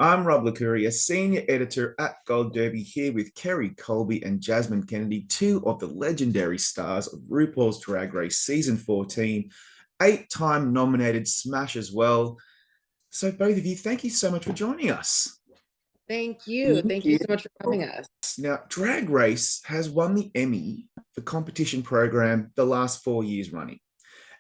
I'm Rob Licuria, Senior Editor at Gold Derby, here with Kerri Colby and Jasmine Kennedie, two of the legendary stars of RuPaul's Drag Race Season 14, eight-time nominated Smash as well. So both of you, thank you so much for joining us. Thank you. Thank you so much for having us. Now, Drag Race has won the Emmy for competition program the last 4 years running.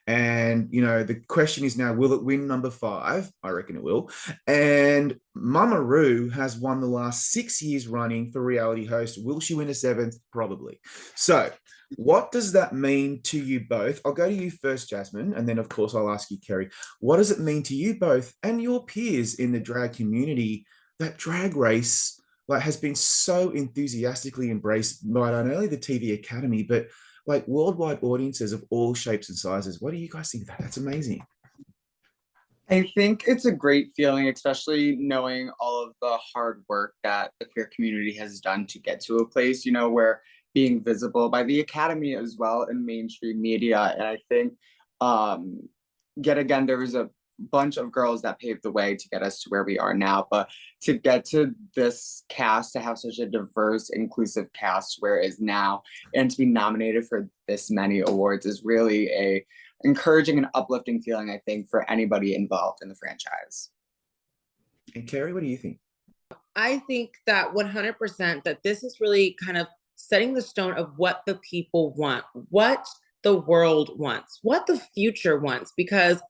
And, the question is now, will it win number 5? I reckon it will. And Mama Ru has won the last 6 years running for reality host. Will she win a 7th? Probably. So what does that mean to you both? I'll go to you first, Jasmine, and then, of course, I'll ask you, Kerri. What does it mean to you both and your peers in the drag community that Drag Race has been so enthusiastically embraced by not only the TV Academy, but worldwide audiences of all shapes and sizes? What do you guys think of that? That's amazing. I think it's a great feeling, especially knowing all of the hard work that the queer community has done to get to a place, where being visible by the Academy as well in mainstream media. And I think, yet again, there was a bunch of girls that paved the way to get us to where we are now, but to get to this cast, to have such a diverse, inclusive cast where it is now, and to be nominated for this many awards is really a encouraging and uplifting feeling, I think, for anybody involved in the franchise. And Kerri, what do you think? I think that 100% that this is really kind of setting the stone of what the people want, what the world wants, what the future wants, because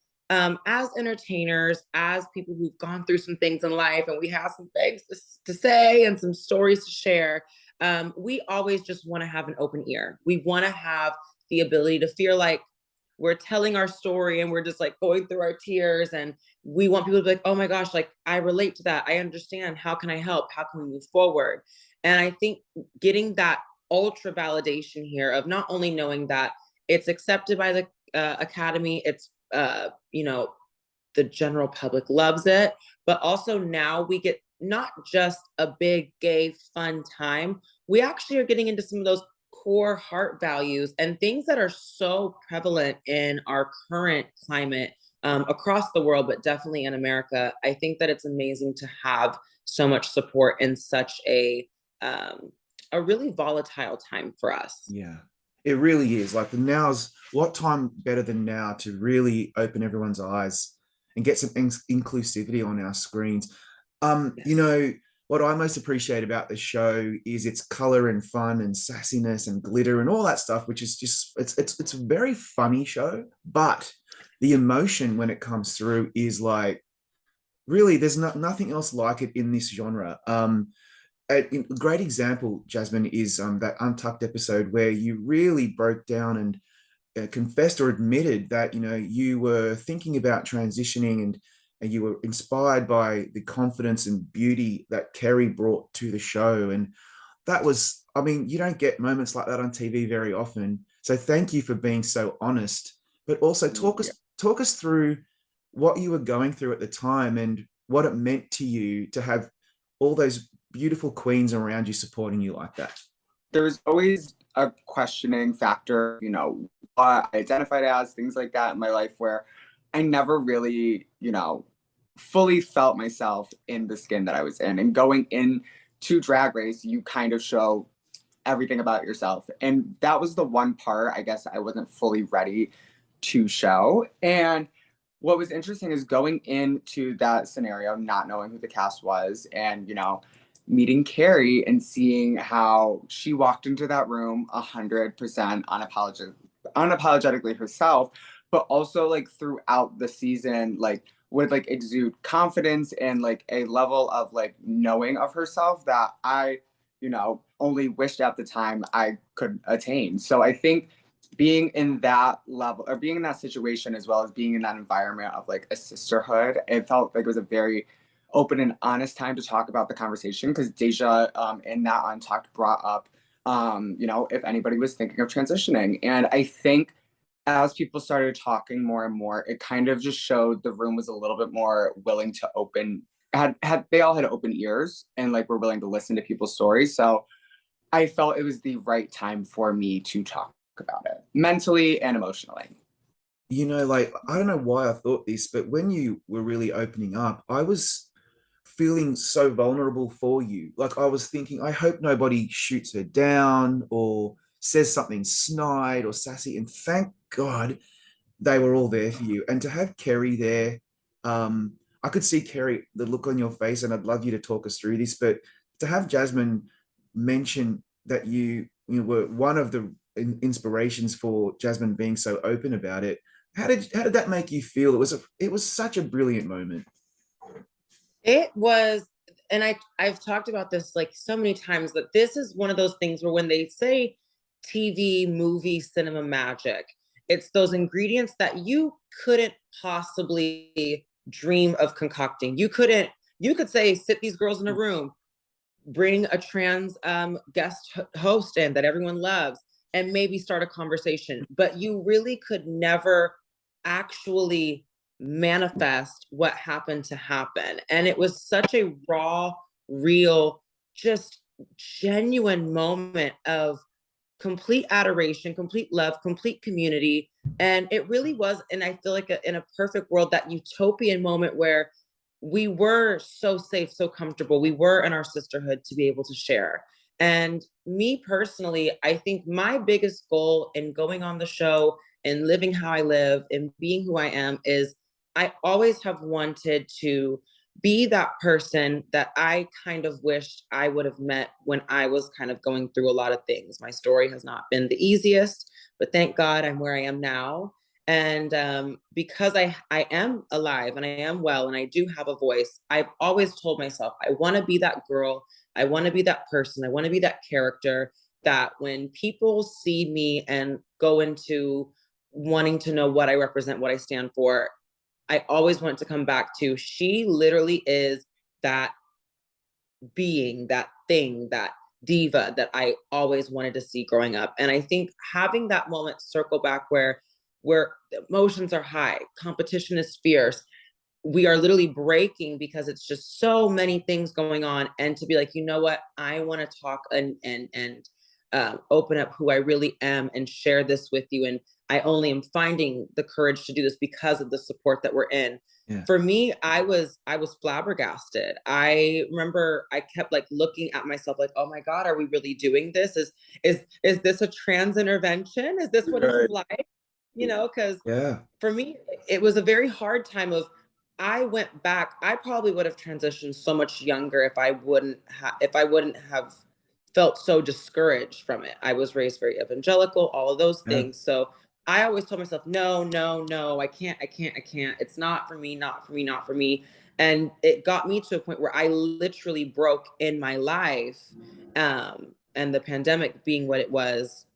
as entertainers, as people who've gone through some things in life and we have some things to say and some stories to share, we always just want to have an open ear. We want to have the ability to feel like we're telling our story and we're just going through our tears, and we want people to be like, oh my gosh, I relate to that. I understand. How can I help? How can we move forward? And I think getting that ultra validation here of not only knowing that it's accepted by the Academy, it's the general public loves it, but also now we get not just a big gay fun time, we actually are getting into some of those core heart values and things that are so prevalent in our current climate across the world, but definitely in America. I think that it's amazing to have so much support in such a really volatile time for us. Yeah. It really is. What time better than now to really open everyone's eyes and get some inclusivity on our screens. Yes. What I most appreciate about the show is its color and fun and sassiness and glitter and all that stuff, which is just, it's a very funny show, but the emotion when it comes through is really, there's nothing else like it in this genre. A great example, Jasmine, is that Untucked episode where you really broke down and confessed or admitted that you were thinking about transitioning, and you were inspired by the confidence and beauty that Kerri brought to the show. And that was, you don't get moments like that on TV very often. So thank you for being so honest, but also talk us through what you were going through at the time and what it meant to you to have all those beautiful queens around you supporting you like that. There was always a questioning factor, what I identified as, things like that in my life, where I never really, fully felt myself in the skin that I was in. And going into Drag Race, you kind of show everything about yourself. And that was the one part, I guess, I wasn't fully ready to show. And what was interesting is going into that scenario, not knowing who the cast was, and, meeting Kerri and seeing how she walked into that room 100% unapologetically herself, but also throughout the season, would exude confidence and a level of knowing of herself that I, only wished at the time I could attain. So I think being in that level, or being in that situation, as well as being in that environment of a sisterhood, it felt like it was a very open and honest time to talk about the conversation, because Deja in that Untucked brought up, if anybody was thinking of transitioning. And I think as people started talking more and more, it kind of just showed the room was a little bit more willing to open, they all had open ears and were willing to listen to people's stories. So I felt it was the right time for me to talk about it mentally and emotionally. I don't know why I thought this, but when you were really opening up, I was feeling so vulnerable for you. Like, I was thinking, I hope nobody shoots her down or says something snide or sassy. And thank God they were all there for you. And to have Kerri there, I could see, Kerri, the look on your face, and I'd love you to talk us through this, but to have Jasmine mention that you were one of the inspirations for Jasmine being so open about it. How did that make you feel? It was such a brilliant moment. It was, and I've talked about this like so many times, that this is one of those things where when they say TV, movie, cinema magic, it's those ingredients that you couldn't possibly dream of concocting. You could say, sit these girls in a room, bring a trans guest host in that everyone loves, and maybe start a conversation. But you really could never actually manifest what happened to happen. And it was such a raw, real, just genuine moment of complete adoration, complete love, complete community. And it really was, and I feel like in a perfect world, that utopian moment where we were so safe, so comfortable. We were in our sisterhood to be able to share. And me personally, I think my biggest goal in going on the show and living how I live and being who I am is, I always have wanted to be that person that I kind of wished I would have met when I was kind of going through a lot of things. My story has not been the easiest, but thank God I'm where I am now. And because I am alive and I am well and I do have a voice, I've always told myself, I want to be that girl. I want to be that person. I want to be that character that when people see me and go into wanting to know what I represent, what I stand for, I always want to come back to, she literally is that being, that thing, that diva that I always wanted to see growing up. And I think having that moment circle back where emotions are high, competition is fierce, we are literally breaking because it's just so many things going on, and to be like, you know what, I want to talk and open up who I really am and share this with you. And I only am finding the courage to do this because of the support that we're in. Yeah. For me, I was flabbergasted. I remember I kept like looking at myself like, oh my God, are we really doing this? Is this a trans intervention? Is this what it's like? You know, because for me, it was a very hard time of, I went back, I probably would have transitioned so much younger if I wouldn't have felt so discouraged from it. I was raised very evangelical, all of those things. So I always told myself, no, I can't. It's not for me, not for me, not for me. And it got me to a point where I literally broke in my life. And the pandemic being what it was,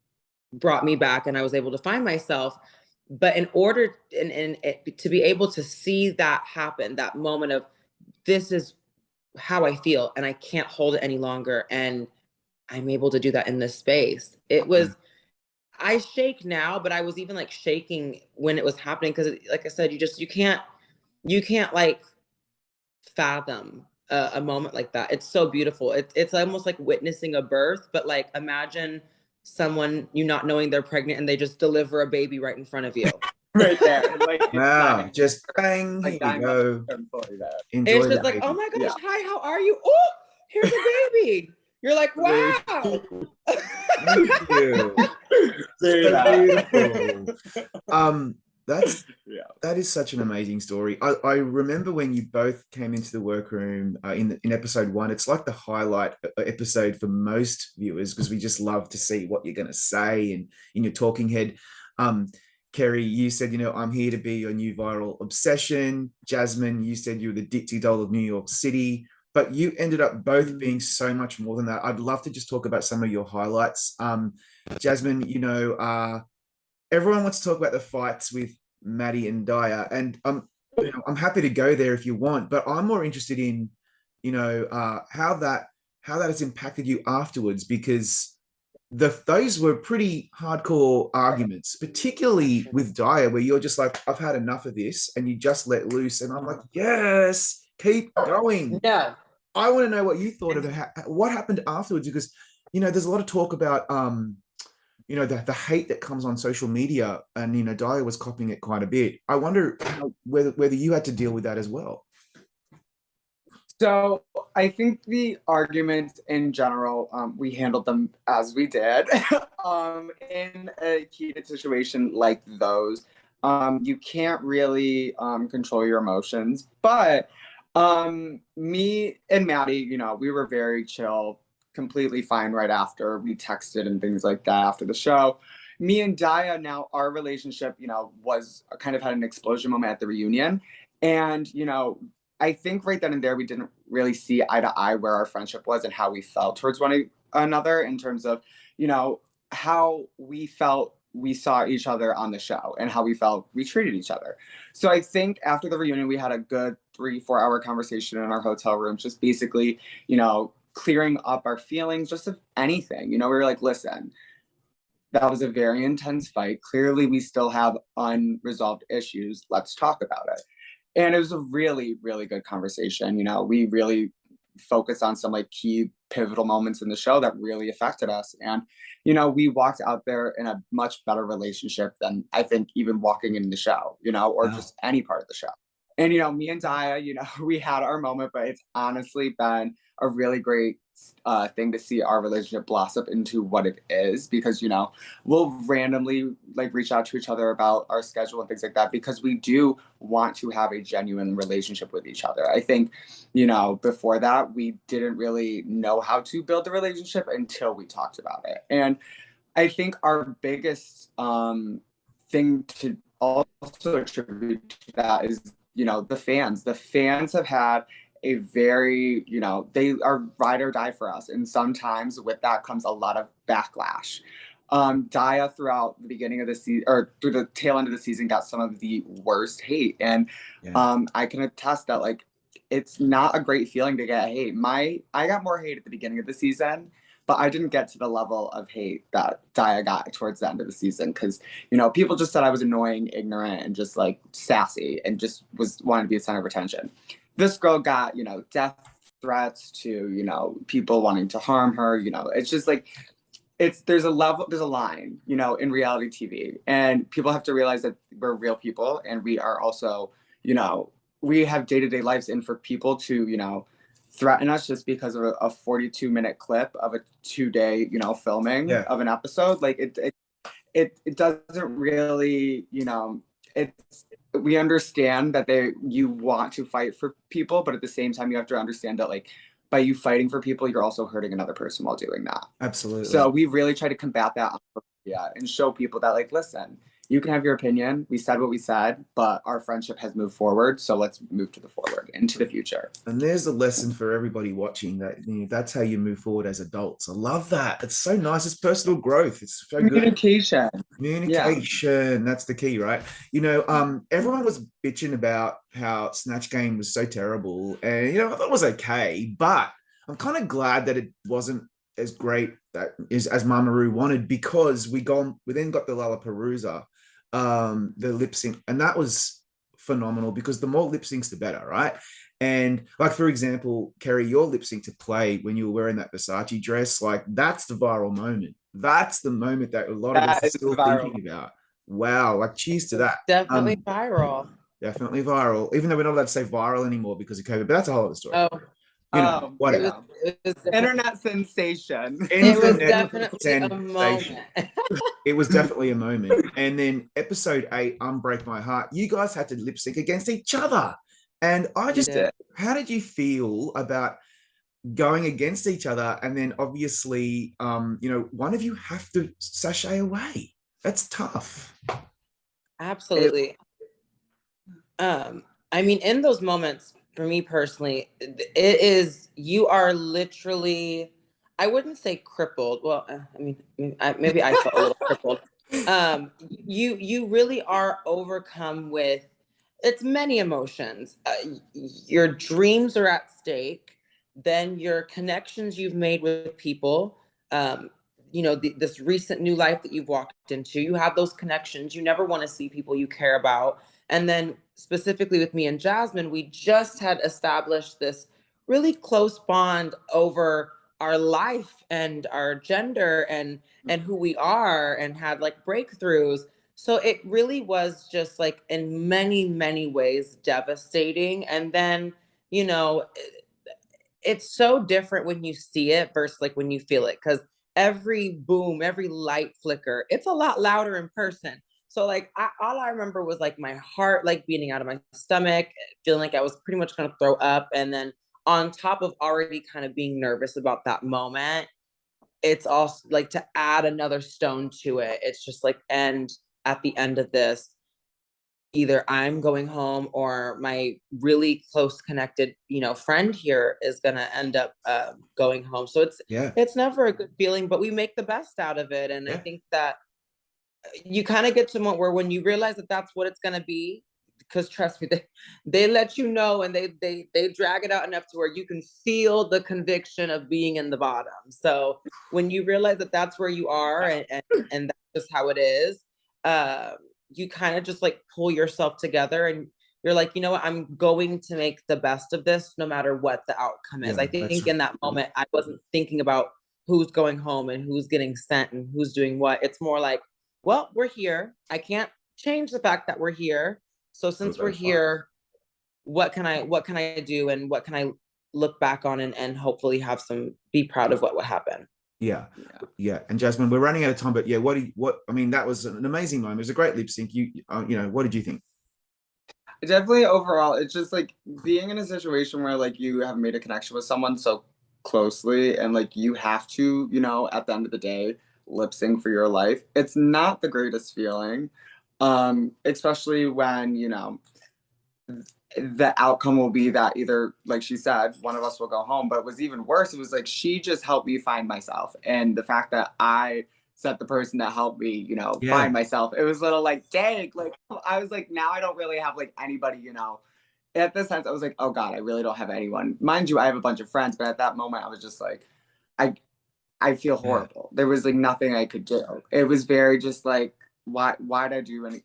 brought me back and I was able to find myself. But in order to be able to see that happen, that moment of, this is how I feel and I can't hold it any longer, and I'm able to do that in this space. It was, I shake now, but I was even like shaking when it was happening, because like I said, you can't like fathom a moment like that. It's so beautiful. It's almost like witnessing a birth, but like imagine someone, you not knowing they're pregnant and they just deliver a baby right in front of you. Right there. Like, wow, just bang, like here you go. Enjoy it's just like, oh my gosh, hi, how are you? Oh, here's a baby. You're like, wow. Thank you. So beautiful. That is such an amazing story. I remember when you both came into the workroom in episode 1. It's like the highlight episode for most viewers, because we just love to see what you're going to say and in your talking head. Kerri, you said, you know, I'm here to be your new viral obsession. Jasmine, you said you were the Dixie doll of New York City, but you ended up both being so much more than that. I'd love to just talk about some of your highlights. Jasmine, you know, everyone wants to talk about the fights with Maddie and Daya, and you know, I'm happy to go there if you want, but I'm more interested in, you know, how that has impacted you afterwards, because those were pretty hardcore arguments, particularly with Daya, where you're just like, I've had enough of this, and you just let loose, and I'm like, yes, keep going. No, I want to know what you thought of what happened afterwards, because, you know, there's a lot of talk about you know, the hate that comes on social media, and, you know, Daya was copying it quite a bit. I wonder whether you had to deal with that as well. So I think the arguments in general, we handled them as we did. In a heated situation like those, you can't really control your emotions. But me and Maddie, we were very chill, completely fine right after we texted and things like that after the show. Me and Daya, now our relationship, was kind of had an explosion moment at the reunion. And, I think right then and there we didn't really see eye to eye where our friendship was and how we felt towards one another in terms of, how we felt we saw each other on the show and how we felt we treated each other. So I think after the reunion we had a good 3-4 hour conversation in our hotel room, just basically, clearing up our feelings, just of anything. We were like, listen, that was a very intense fight. Clearly we still have unresolved issues. Let's talk about it. And it was a really, really good conversation. We really focused on some like key pivotal moments in the show that really affected us. And, we walked out there in a much better relationship than I think even walking in the show, or just any part of the show. And, me and Daya, we had our moment, but it's honestly been a really great thing to see our relationship blossom into what it is, because, we'll randomly like reach out to each other about our schedule and things like that, because we do want to have a genuine relationship with each other. I think, before that, we didn't really know how to build a relationship until we talked about it. And I think our biggest thing to also attribute to that is, the fans. The fans have had a very, they are ride or die for us. And sometimes with that comes a lot of backlash. Daya throughout the beginning of the season, or through the tail end of the season, got some of the worst hate. And I can attest that like, it's not a great feeling to get hate. I got more hate at the beginning of the season, but I didn't get to the level of hate that Daya got towards the end of the season. Cause, people just said I was annoying, ignorant, and just like sassy and just wanted to be a center of attention. This girl got, death threats to, people wanting to harm her. It's just like, there's a line, in reality TV, and people have to realize that we're real people, and we are also, we have day-to-day lives, and for people to, threaten us just because of a 42-minute clip of a 2-day, filming of an episode, like it doesn't really, we understand that you want to fight for people, but at the same time you have to understand that like by you fighting for people, you're also hurting another person while doing that. Absolutely. So we really try to combat that and show people that like, listen, you can have your opinion. We said what we said, but our friendship has moved forward. So let's move forward into the future. And there's a lesson for everybody watching that that's how you move forward as adults. I love that. It's so nice. It's personal growth. It's so communication. Good. Communication. Yeah. That's the key, right? Everyone was bitching about how Snatch Game was so terrible. And, I thought it was okay, but I'm kind of glad that it wasn't as great as Mama Ru wanted, because we then got the Lollapalooza, the lip sync, and that was phenomenal, because the more lip syncs the better, right? And like, for example, Kerri, your lip sync to Play when you were wearing that Versace dress, like that's the viral moment. That's the moment that a lot of us are still thinking about. Wow, like cheers to that. Definitely viral. Definitely viral, even though we're not allowed to say viral anymore because of COVID, but that's a whole other story. Whatever. It was internet sensation. It was definitely a moment. It was definitely a moment. And then episode 8, Unbreak My Heart, you guys had to lip sync against each other. And how did you feel about going against each other? And then obviously, one of you have to sashay away. That's tough. Absolutely. In those moments, for me personally, you are literally, I wouldn't say crippled. Well, maybe I felt a little crippled. You really are overcome with, it's many emotions. Your dreams are at stake. Then your connections you've made with people, this recent new life that you've walked into, you have those connections. You never want to see people you care about. And then specifically with me and Jasmine, we just had established this really close bond over our life and our gender and who we are, and had like breakthroughs. So it really was just like in many, many ways devastating. And then, it's so different when you see it versus like when you feel it, because every boom, every light flicker, it's a lot louder in person. So like all I remember was like my heart like beating out of my stomach, feeling like I was pretty much gonna throw up. And then on top of already kind of being nervous about that moment, it's also like to add another stone to it. It's just like, and at the end of this, either I'm going home or my really close connected, friend here is gonna end up going home. So it's never a good feeling, but we make the best out of it. And I think that you kind of get to a moment where when you realize that that's what it's gonna be, because trust me, they let you know, and they drag it out enough to where you can feel the conviction of being in the bottom. So when you realize that that's where you are, and that's just how it is, you kind of just like pull yourself together, and you're like, you know what, I'm going to make the best of this no matter what the outcome is. I think in that moment, I wasn't thinking about who's going home and who's getting sent and who's doing what. It's more like, well, we're here. I can't change the fact that we're here. So since we're here, what can I do, and what can I look back on and hopefully be proud of what happened. Yeah. And Jasmine, we're running out of time, but yeah, I mean, that was an amazing moment. It was a great lip sync. What did you think? Definitely overall, it's just like being in a situation where like you have made a connection with someone so closely, and like you have to, at the end of the day, lip sync for your life. It's not the greatest feeling, especially when, the outcome will be that either, like she said, one of us will go home. But it was even worse. It was like she just helped me find myself. And the fact that I set the person that helped me, find myself, it was a little like, dang, like I was like, now I don't really have like anybody, At this sense, I was like, oh God, I really don't have anyone. Mind you, I have a bunch of friends, but at that moment I was just like, I feel horrible. There was like nothing I could do. It was very just like, why'd I do good?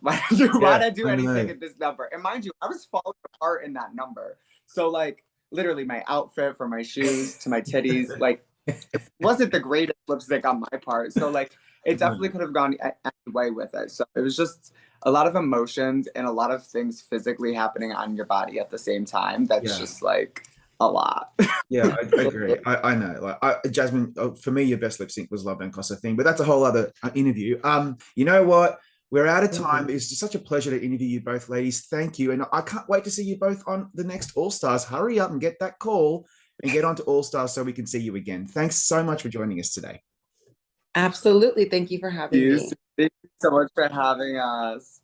Why'd I do anything in this number? And mind you, I was falling apart in that number. So like literally my outfit, from my shoes to my titties, like it wasn't the greatest lipstick on my part. So like it definitely could have gone any way with it. So it was just a lot of emotions and a lot of things physically happening on your body at the same time. That's just like a lot. Yeah, I agree. I know. Like Jasmine, for me, your best lip sync was Love Don't Cost a Thing, but that's a whole other interview. You know what? We're out of time. It's just such a pleasure to interview you both, ladies. Thank you, and I can't wait to see you both on the next All Stars. Hurry up and get that call and get on to All Stars so we can see you again. Thanks so much for joining us today. Absolutely. Thank you for having me. Thank you so much for having us.